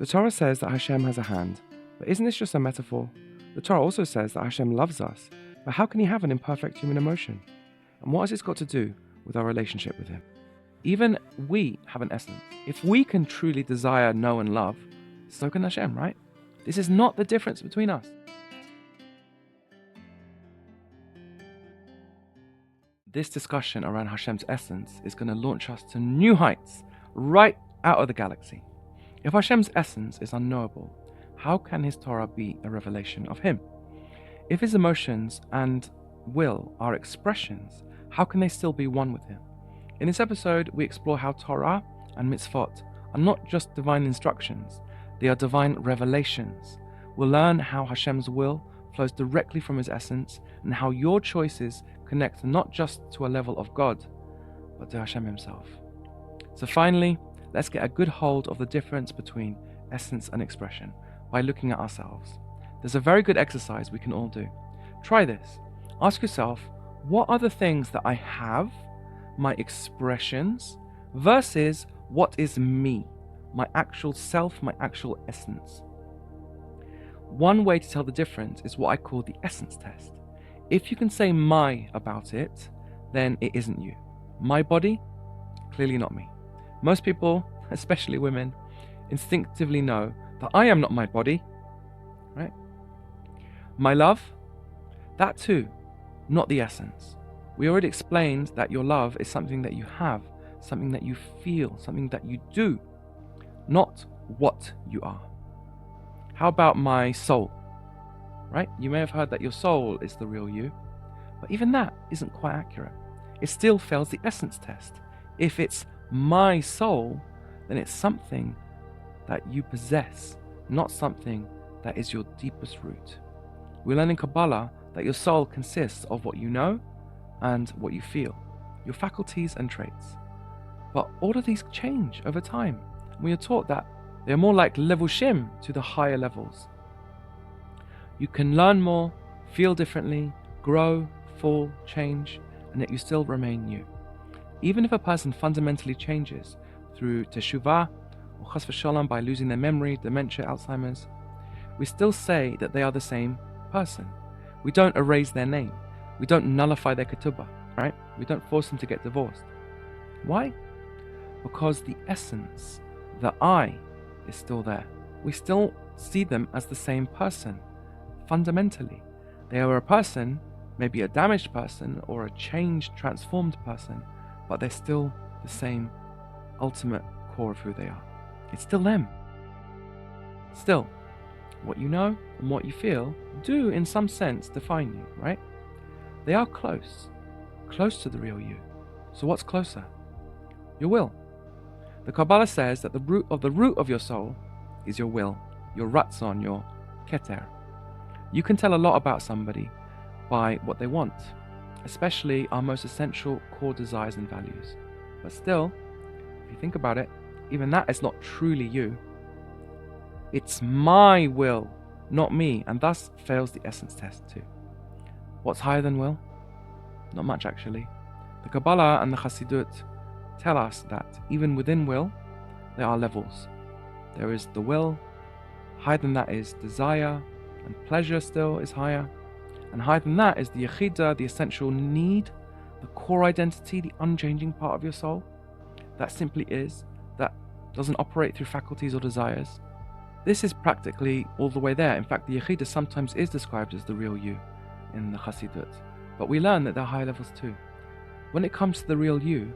The Torah says that Hashem has a hand, but isn't this just a metaphor? The Torah also says that Hashem loves us, but how can he have an imperfect human emotion? And what has this got to do with our relationship with him? Even we have an essence. If we can truly desire, know, and love, so can Hashem, right? This is not the difference between us. This discussion around Hashem's essence is going to launch us to new heights, right out of the galaxy. If Hashem's essence is unknowable, how can his Torah be a revelation of him? If his emotions and will are expressions, how can they still be one with him? In this episode, we explore how Torah and mitzvot are not just divine instructions, they are divine revelations. We'll learn how Hashem's will flows directly from his essence and how your choices connect not just to a level of God, but to Hashem himself. So finally, let's get a good hold of the difference between essence and expression by looking at ourselves. There's a very good exercise we can all do. Try this. Ask yourself, what are the things that I have, my expressions, versus what is me, my actual self, my actual essence? One way to tell the difference is what I call the essence test. If you can say my about it, then it isn't you. My body? Clearly not me. Most people, especially women, instinctively know that I am not my body, right? My love? That too, not the essence. We already explained that your love is something that you have, something that you feel, something that you do, not what you are. How about my soul? Right? You may have heard that your soul is the real you, but even that isn't quite accurate. It still fails the essence test. If it's my soul, then it's something that you possess, not something that is your deepest root. We learn in Kabbalah that your soul consists of what you know and what you feel, your faculties and traits. But all of these change over time. We are taught that they are more like levushim to the higher levels. You can learn more, feel differently, grow, fall, change, and yet you still remain you. Even if a person fundamentally changes through teshuvah or chas v'shalom by losing their memory, dementia, Alzheimer's, we still say that they are the same person. We don't erase their name. We don't nullify their ketubah, right? We don't force them to get divorced. Why? Because the essence, the I, is still there. We still see them as the same person. Fundamentally, they are a person, maybe a damaged person or a changed, transformed person, but they're still the same ultimate core of who they are. It's still them. Still, what you know and what you feel do in some sense define you, right? They are close to the real you. So what's closer? Your will. The Kabbalah says that the root of your soul is your will, your ratzon, your keter. You can tell a lot about somebody by what they want, especially our most essential core desires and values. But still, if you think about it, even that is not truly you. It's my will, not me, and thus fails the essence test too. What's higher than will? Not much actually. The Kabbalah and the Chassidut tell us that even within will, there are levels. There is the will, higher than that is desire, and pleasure still is higher. And higher than that is the Yechida, the essential need, the core identity, the unchanging part of your soul. That simply is, that doesn't operate through faculties or desires. This is practically all the way there. In fact, the Yechida sometimes is described as the real you in the Chassidut. But we learn that there are higher levels too. When it comes to the real you,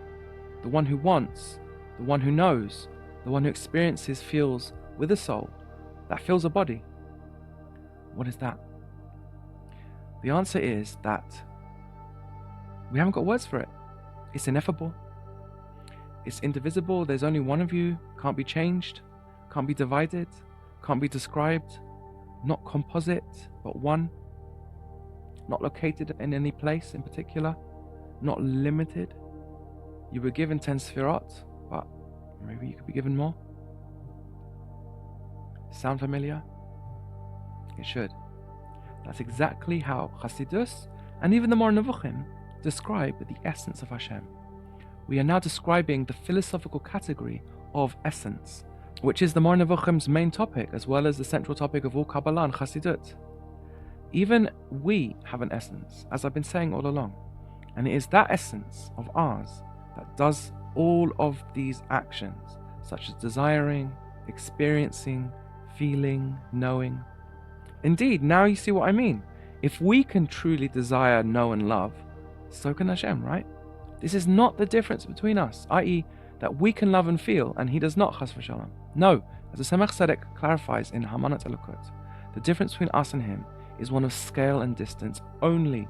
the one who wants, the one who knows, the one who experiences, feels with a soul, that feels a body. What is that? The answer is that we haven't got words for it. It's ineffable. It's indivisible. There's only one of you, can't be changed, can't be divided, can't be described, not composite, but one, not located in any place in particular, not limited. You were given 10 sefirot, but maybe you could be given more. Sound familiar? It should. That's exactly how Chassidus and even the more Nevuchim describe the essence of Hashem. We are now describing the philosophical category of essence. which is the Mar Nevuchim's main topic, as well as the central topic of all Kabbalah and Chassidut. Even we have an essence, as I've been saying all along, and it is that essence of ours that does all of these actions, such as desiring, experiencing, feeling, knowing. Indeed, now you see what I mean. If we can truly desire, know, and love, so can Hashem, right? This is not the difference between us, i.e., that we can love and feel, and he does not, chas v'shalom. No, as the Semach Tzedek clarifies in Hamanat Elokut, the difference between us and him is one of scale and distance only.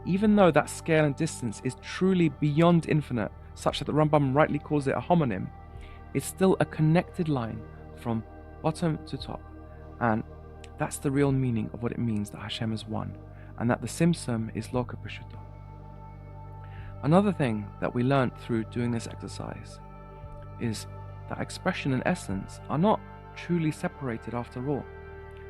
Even though that scale and distance is truly beyond infinite, such that the Rambam rightly calls it a homonym, it's still a connected line from bottom to top. And that's the real meaning of what it means that Hashem is one, and that the Simsum is lo kepeshuto. Another thing that we learned through doing this exercise is that expression and essence are not truly separated after all.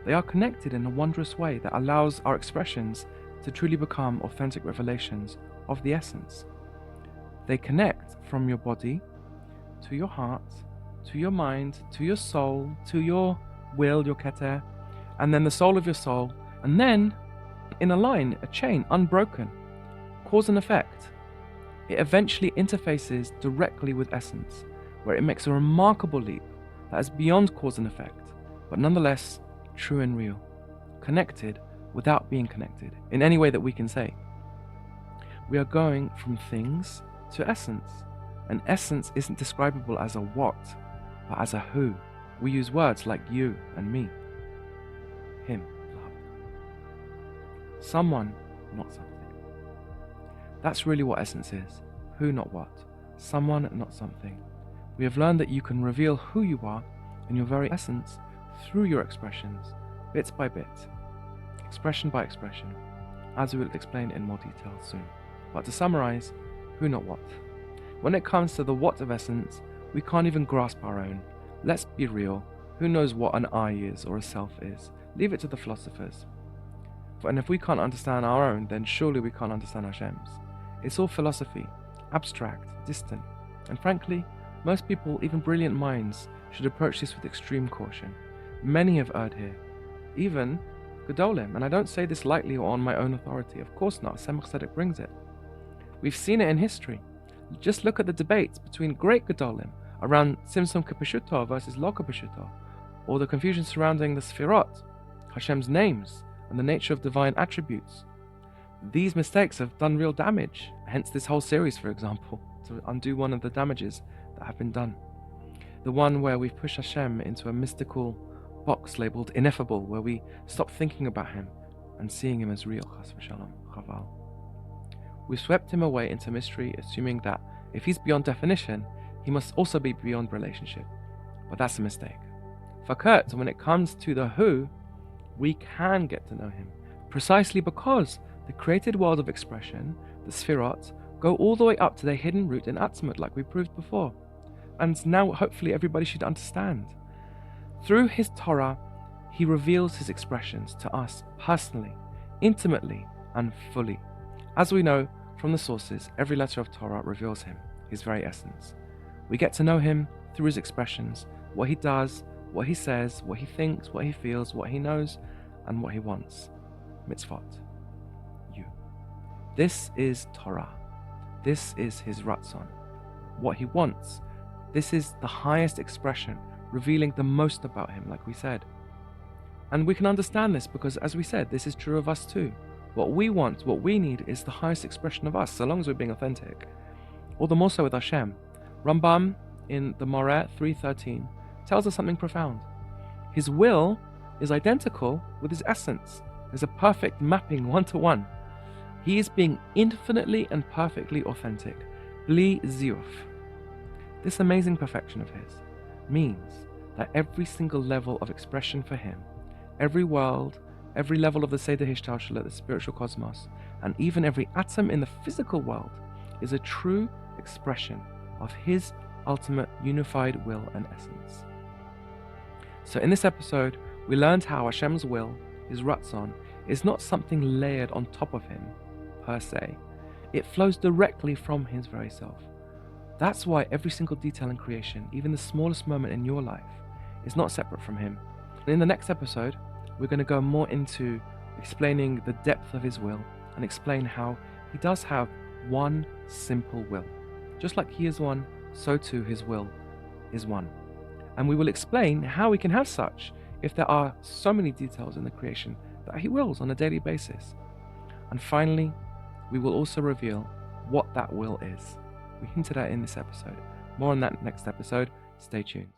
They are connected in a wondrous way that allows our expressions to truly become authentic revelations of the essence. They connect from your body to your heart, to your mind, to your soul, to your will, your keter, and then the soul of your soul, and then in a line, a chain, unbroken, cause and effect. It eventually interfaces directly with essence, where it makes a remarkable leap that is beyond cause and effect, but nonetheless true and real, connected without being connected in any way that we can say. We are going from things to essence, and essence isn't describable as a what, but as a who. We use words like you and me, him, someone, not something. That's really what essence is. Who, not what. Someone, not something. We have learned that you can reveal who you are in your very essence through your expressions, bit by bit, expression by expression, as we will explain in more detail soon. But to summarize, who, not what. When it comes to the what of essence, we can't even grasp our own. Let's be real. Who knows what an I is or a self is? Leave it to the philosophers. And if we can't understand our own, then surely we can't understand Hashem's. It's all philosophy, abstract, distant, and frankly, most people, even brilliant minds, should approach this with extreme caution. Many have erred here, even Gedolim, and I don't say this lightly or on my own authority. Of course not. Semach Tzedek brings it. We've seen it in history. Just look at the debates between great Gedolim around Simsum Kepeshuto versus Lo Kepeshuto, or the confusion surrounding the Sfirot, Hashem's names, and the nature of divine attributes. These mistakes have done real damage, hence this whole series, for example, to undo one of the damages that have been done. The one where we've pushed Hashem into a mystical box labeled ineffable, where we stop thinking about him and seeing him as real, chas v'shalom, chaval. We swept him away into mystery, assuming that if he's beyond definition, he must also be beyond relationship. But that's a mistake. Fakert, when it comes to the who, we can get to know him, precisely because the created world of expression, the Sfirot, go all the way up to their hidden root in Atzmut, like we proved before. And now hopefully everybody should understand. Through his Torah, he reveals his expressions to us personally, intimately, and fully. As we know from the sources, every letter of Torah reveals him, his very essence. We get to know him through his expressions, what he does, what he says, what he thinks, what he feels, what he knows, and what he wants. Mitzvot. You. This is Torah. This is his Ratzon. What he wants. This is the highest expression, revealing the most about him, like we said. And we can understand this because, as we said, this is true of us too. What we want, what we need, is the highest expression of us, so long as we're being authentic. All the more so with Hashem. Rambam, in the Moreh 3:13, tells us something profound. His will is identical with his essence. There's a perfect mapping one-to-one. He is being infinitely and perfectly authentic. Bli ziyuf. This amazing perfection of his means that every single level of expression for him, every world, every level of the Seder Hishtalshelet, the spiritual cosmos, and even every atom in the physical world is a true expression of his ultimate unified will and essence. So in this episode, we learned how Hashem's will, his Ratzon, is not something layered on top of him, per se. It flows directly from his very self. That's why every single detail in creation, even the smallest moment in your life, is not separate from him. In the next episode, we're going to go more into explaining the depth of his will and explain how he does have one simple will. Just like he is one, so too his will is one. And we will explain how we can have such if there are so many details in the creation that he wills on a daily basis. And finally, we will also reveal what that will is. We hinted at in this episode. More on that next episode. Stay tuned.